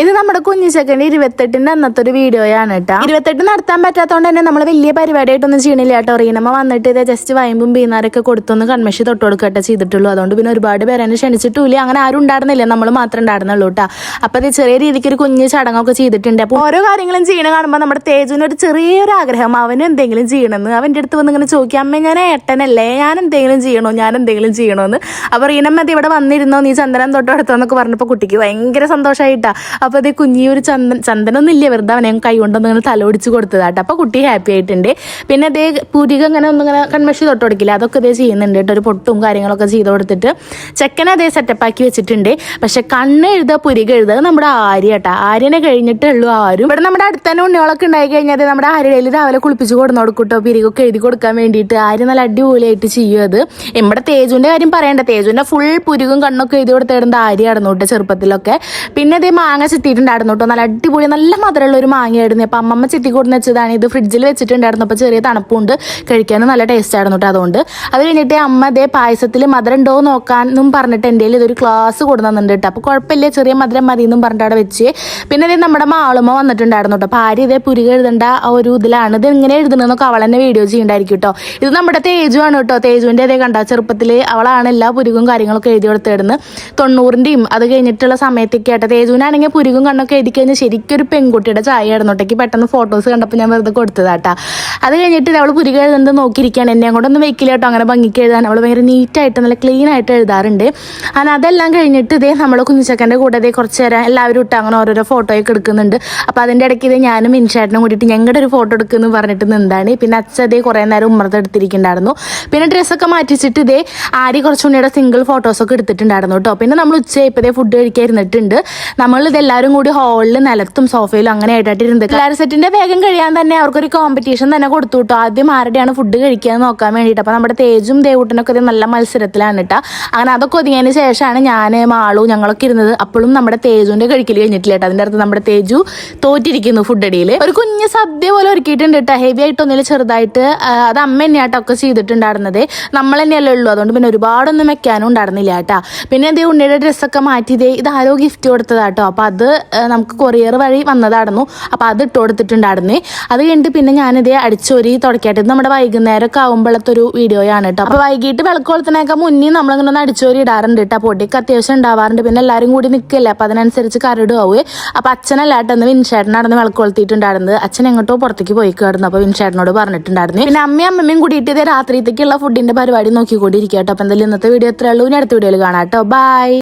ഇത് നമ്മുടെ കുഞ്ഞിച്ചക്കൻ്റെ 28ന്റെ അന്നത്തെ ഒരു വീഡിയോയാണ് കേട്ടോ. 28 നടത്താൻ പറ്റാത്തതുകൊണ്ട് തന്നെ നമ്മൾ വലിയ പരിപാടിയായിട്ടൊന്നും ചെയ്യണില്ല കേട്ടോ. റീനമ്മ വന്നിട്ട് ഇത് ജസ്റ്റ് വയമ്പും പീന്നാരൊക്കെ കൊടുത്തൊന്ന് കൺമഷി തൊട്ട് കൊടുക്കട്ടെ ചെയ്തിട്ടുള്ളൂ. അതുകൊണ്ട് പിന്നെ ഒരുപാട് പേരെ ക്ഷണിച്ചിട്ടില്ല, അങ്ങനെ ആരും ഉണ്ടായിരുന്നില്ല, നമ്മൾ മാത്രമേ ഉണ്ടായിരുന്നുള്ളൂ കേട്ടോ. അപ്പോൾ ഇത് ചെറിയ രീതിക്ക് ഒരു കുഞ്ഞ് ചടങ്ങൊക്കെ ചെയ്തിട്ടുണ്ട്. അപ്പോൾ ഓരോ കാര്യങ്ങളും ചെയ്യണ കാണുമ്പോൾ നമ്മുടെ തേജുവിന് ഒരു ചെറിയൊരു ആഗ്രഹം, അവന് എന്തെങ്കിലും ചെയ്യണമെന്ന്. അവൻ്റെ അടുത്ത് വന്ന് ഇങ്ങനെ ചോദിക്കാം, അമ്മ ഞാൻ ഏട്ടനല്ലേ, ഞാൻ എന്തെങ്കിലും ചെയ്യണമെന്ന്. അപ്പോൾ റീനമ്മ അത് ഇവിടെ വന്നിരുന്നോ, നീ ചന്ദനം തൊട്ട് എടുത്തോന്നൊക്കെ പറഞ്ഞപ്പോൾ കുട്ടിക്ക് ഭയങ്കര സന്തോഷമായിട്ടാ. അപ്പോൾ അതേ കുഞ്ഞി ഒരു ചന്ദനമൊന്നും ഇല്ല, വെറുതെ അവനെ കൈ കൊണ്ടൊന്നും ഇങ്ങനെ തലോടിച്ച് കൊടുത്തതാട്ടോ. അപ്പോൾ കുട്ടി ഹാപ്പി ആയിട്ടുണ്ട്. പിന്നെ അതേ പൂരിക ഇങ്ങനെ ഒന്നിങ്ങനെ കൺമഷി തൊട്ട് കൊടുക്കില്ല, അതൊക്കെ അതേ ചെയ്യുന്നുണ്ട് കേട്ടോ. ഒരു പൊട്ടും കാര്യങ്ങളൊക്കെ ചെയ്ത് കൊടുത്തിട്ട് ചെക്കനെ അതേ സെറ്റപ്പാക്കി വെച്ചിട്ടുണ്ട്. പക്ഷെ കണ്ണ് എഴുതുക പുരിക എഴുതുക നമ്മുടെ ആര്യ കേട്ടോ. ആര്യനെ കഴിഞ്ഞിട്ടേ ഉള്ളൂ ആരും. ഇവിടെ നമ്മുടെ അടുത്ത് തന്നെ ഉണ്ണികളൊക്കെ ഉണ്ടായി കഴിഞ്ഞാൽ നമ്മുടെ ആര്യയിൽ രാവിലെ കുളിപ്പിച്ച് കൊടുന്നു കൊടുക്കൂട്ടോ, പിരികൊക്കെ എഴുതി കൊടുക്കാൻ വേണ്ടിയിട്ട്. ആര്യ നല്ല അടിപൊളിയായിട്ട് ചെയ്യും അത്. നമ്മുടെ തേജുവിൻ്റെ കാര്യം പറയണ്ട, തേജുവിൻ്റെ ഫുൾ പുരികും കണ്ണൊക്കെ എഴുതി കൊടുത്തിടുന്ന ആര്യായിരുന്നു കേട്ടോ ചെറുപ്പത്തിലൊക്കെ. പിന്നെ അതേ മാങ്ങ ചിട്ടിയിട്ടുണ്ടായിരുന്നു കേട്ടോ, നല്ല അടിപൊളി നല്ല മധുരമുള്ള ഒരു മാങ്ങയായിരുന്നു. അപ്പം അമ്മമ്മ ചിട്ടി കൊടുന്ന് വെച്ചതാണ്. ഇത് ഫ്രിഡ്ജിൽ വെച്ചിട്ടുണ്ടായിരുന്നു, അപ്പോൾ ചെറിയ തണുപ്പുണ്ട്, കഴിക്കാനും നല്ല ടേസ്റ്റ് ആയിരുന്നു കേട്ടോ. അതുകൊണ്ട് അത് കഴിഞ്ഞിട്ട് അമ്മ അതേ പായസത്തിൽ മധുരം ഉണ്ടോ നോക്കാനും പറഞ്ഞിട്ട് എൻ്റെ ഇതൊരു ഗ്ലാസ് കൊടുക്കുന്നുണ്ട് കേട്ടോ. അപ്പോൾ കുഴപ്പമില്ല, ചെറിയ മധുരം മതി എന്നും പറഞ്ഞിട്ട് അവിടെ വെച്ച്. പിന്നെ അതേ നമ്മുടെ മാളുമ്മ വന്നിട്ടുണ്ടായിരുന്നു കേട്ടോ. അപ്പോൾ ആരും ഇതേ പുരിക എഴുതേണ്ട ആ ഒരു ഇതിലാണ്. ഇത് എങ്ങനെ എഴുതണമെന്നൊക്കെ അവൾ തന്നെ വീഡിയോ ചെയ്യണ്ടായിരിക്കും കേട്ടോ. ഇത് നമ്മുടെ തേജു ആണ് കേട്ടോ. തേജുവിൻ്റെ അതേ കണ്ട ചെറുപ്പത്തിൽ അവളാണ് എല്ലാ പുരികും കാര്യങ്ങളൊക്കെ എഴുതി കൊടുത്തിടുന്നത്. 90ൻ്റെയും അത് കഴിഞ്ഞിട്ടുള്ള സമയത്തൊക്കെ ആയിട്ട്. തേജുവിനാണെങ്കിൽ പുരികും കണ്ണൊക്കെ എഴുതി കഴിഞ്ഞാൽ ശരിക്കും ഒരു പെൺകുട്ടിയുടെ ചായ ആയിരുന്നോട്ടേക്ക്. പെട്ടെന്ന് ഫോട്ടോസ് കണ്ടപ്പോൾ ഞാൻ വെറുതെ കൊടുത്തതാട്ടാ. അത് കഴിഞ്ഞിട്ട് അവൾ പുരിക എഴുതുന്നത് നോക്കിയിരിക്കുകയാണ്. എന്നെ കൊണ്ടൊന്നും വെക്കില്ല കേട്ടോ അങ്ങനെ ഭംഗിക്ക് എഴുതാൻ. അവൾ ഭയങ്കര നീറ്റായിട്ട് നല്ല ക്ലീൻ ആയിട്ട് എഴുതാറുണ്ട്. അങ്ങനെ അതെല്ലാം കഴിഞ്ഞിട്ട് ഇതേ നമ്മൾ കുഞ്ഞിച്ചക്കൻ്റെ കൂടെ ഇതേ കുറച്ച് നേരം എല്ലാവരും ഇട്ട് അങ്ങനെ ഓരോരോ ഫോട്ടോയൊക്കെ എടുക്കുന്നുണ്ട്. അപ്പോൾ അതിൻ്റെ ഇടയ്ക്ക് ഇതേ ഞാനും ഇൻഷാട്ടിനും കൂടിയിട്ട് ഞങ്ങളുടെ ഒരു ഫോട്ടോ എടുക്കുമെന്ന് പറഞ്ഞിട്ട് നിന്താണ്. പിന്നെ അച്ഛതേ കുറേ നേരം ഉമ്മറത്ത് എടുത്തിരിക്കുന്നുണ്ടായിരുന്നു. പിന്നെ ഡ്രസ്സൊക്കെ മാറ്റിച്ചിട്ട് ഇതേ ആരി കുറച്ചുകൂടിയുടെ സിംഗിൾ ഫോട്ടോസൊക്കെ എടുത്തിട്ടുണ്ടായിരുന്നു കേട്ടോ. പിന്നെ നമ്മൾ ഉച്ചയായപ്പോൾ ഫുഡ് കഴിക്കാൻ ഇരുന്നിട്ടുണ്ട്. നമ്മൾ ഇതെല്ലാവരും കൂടി ഹാളിൽ നിലത്തും സോഫയിലും അങ്ങനെ ആയിട്ടായിട്ട് ഇരുന്നത്. എല്ലാവരും സെറ്റിൻ്റെ വേഗം കഴിയാൻ തന്നെ അവർക്കൊരു കോമ്പറ്റീഷൻ തന്നെ കൊടുത്തു കേട്ടോ. ആദ്യം ആരുടെയാണ് ഫുഡ് കഴിക്കാൻ നോക്കാൻ വേണ്ടിയിട്ട്. അപ്പോൾ നമ്മുടെ തേജും ദേവൂട്ടനൊക്കെ ഇത് നല്ല മത്സരത്തിലാണ് കേട്ടോ. അങ്ങനെ അതൊക്കെ ഒതുങ്ങിയതിന് ശേഷമാണ് ഞാൻ മാളു ഞങ്ങളൊക്കെ ഇരുന്നത്. അപ്പോഴും നമ്മുടെ തേജുവിൻ്റെ കഴിക്കൽ കഴിഞ്ഞിട്ടില്ല കേട്ടോ. അതിൻ്റെ അടുത്ത് നമ്മുടെ തേജു തോറ്റിരിക്കുന്നു ഫുഡ് അടിയിൽ. ഒരു കുഞ്ഞ് സദ്യ പോലെ ഒരുക്കിയിട്ടുണ്ട് കേട്ടോ. ഹെവി ആയിട്ടൊന്നില്ല, ചെറുതായിട്ട്. അത് അമ്മ തന്നെയായിട്ടൊക്കെ ചെയ്തിട്ടുണ്ടായിരുന്നത്, നമ്മൾ തന്നെയല്ലേ ഉള്ളൂ. അതുകൊണ്ട് പിന്നെ ഒരുപാടൊന്നും വെക്കാനും ഉണ്ടായിരുന്നില്ല കേട്ടോ. പിന്നെ അതേ ഉണ്ണിയുടെ ഡ്രസ്സൊക്കെ മാറ്റി ഇത് ആരോ ഗിഫ്റ്റ് കൊടുത്തതാട്ടോ. അപ്പോൾ അത് നമുക്ക് കൊറിയർ വഴി വന്നതായിരുന്നു. അപ്പോൾ അത് ഇട്ട് കൊടുത്തിട്ടുണ്ടായിരുന്നേ. അത് കഴിഞ്ഞിട്ട് പിന്നെ ഞാനിതേ അടിച്ചൊരി തുടക്കായിട്ട്. ഇത് നമ്മുടെ വൈകുന്നേരമൊക്കെ ആകുമ്പോഴത്തെ ഒരു വീഡിയോയാണ് കേട്ടോ. അപ്പോൾ വൈകിട്ട് വിളക്ക് കൊളുത്തിനൊക്കെ മുന്നേ നമ്മളിങ്ങനെ ഒന്ന് അടിച്ചോരി ഇടാറുണ്ട് കേട്ടോ. പൊടിയൊക്കെ അത്യാവശ്യം ഉണ്ടാവാറുണ്ട്. പിന്നെ എല്ലാവരും കൂടി നിൽക്കില്ല, അപ്പോൾ അതിനനുസരിച്ച് കരടുമാവേ. അപ്പോൾ അച്ഛനല്ലാട്ടെന്ന് വിൻഷേട്ടനായിരുന്നു വിളക്ക് കൊളുത്തിയിട്ടുണ്ടായിരുന്നത്. അച്ഛൻ എങ്ങോട്ടോ പുറത്തേക്ക് പോയി കിടന്നു. അപ്പോൾ വിൻഷേട്ടനോട് പറഞ്ഞിട്ടുണ്ടായിരുന്നു. പിന്നെ അമ്മയും കൂടിയിട്ട് ഇതേ രാത്രിത്തേക്കുള്ള ഫുഡിൻ്റെ പരിപാടി നോക്കിക്കൊണ്ടിരിക്കുക കേട്ടോ. അപ്പോൾ എന്തായാലും ഇന്നത്തെ വീഡിയോ എത്രയുള്ളൂ, ഇനി അടുത്ത വീഡിയോയിൽ കാണാം കേട്ടോ. ബൈ.